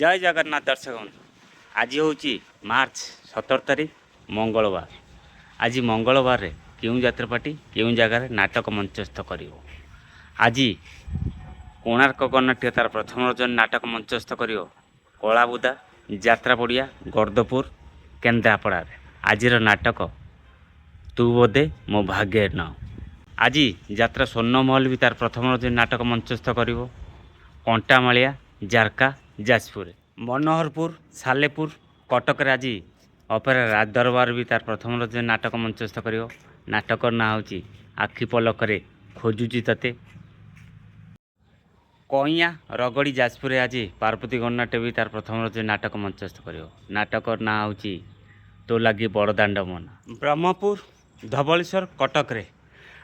जय जगन्नाथ दर्शक बंधु। आज हूँ मार्च 17 तारीख मंगलवार। आज मंगलवार क्यों यात्रापाटी क्यों जगार नाटक मंचस्थ कर आज कोणार्क गणनाट्य तार प्रथम रजन नाटक मंचस्थ कर कलाबुदा यात्रा पड़िया गर्दपुर केन्द्रापड़ा। आज नाटक तू बोधे मो भाग्य न। आज यात्रा स्वर्णमहल भी तार प्रथम रजन नाटक मंचस्थ कर कंटामालिया जारका जाजपुर मनोहरपुर सालेपुर कटक आज अपेरा राज दरबार भी तार प्रथम रजन नाटक मंचस्थ कर नाटक ना हूँ आखि पलकरे खोजुची तते। कईया रगड़ी जाजपुर आज पार्वती गणनाट्य भी तार प्रथम रजन नाटक मंचस्थ कर नाटक ना हूँ तो लगी बड़दाण्ड मन। ब्रह्मपुर धवलेश्वर कटक रे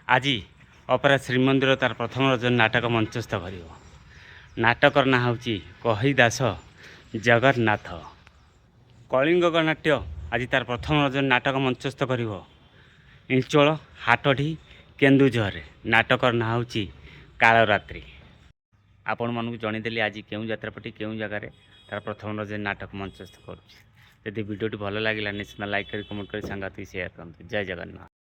आज अपेरा श्रीमंदिर तार प्रथम रजन नाटक मंचस्थ कर नाटक ना हूँ कही दास जगन्नाथ। कलिंग गणनाट्य आज तार प्रथम रजन नाटक मंचस्थ कर इंचल हाटडी केन्दुझर नाटक ना हूँ कालरात्रि। आपण मानू जनईदेली आज क्यों यात्रापाटी क्यों जगार तार प्रथम रजन नाटक मंचस्थ करुँच। यदि वीडियोटी भल लगे निश्चित लाइक कर कमेंट कर सांगाती शेयर करते। जय जगन्नाथ।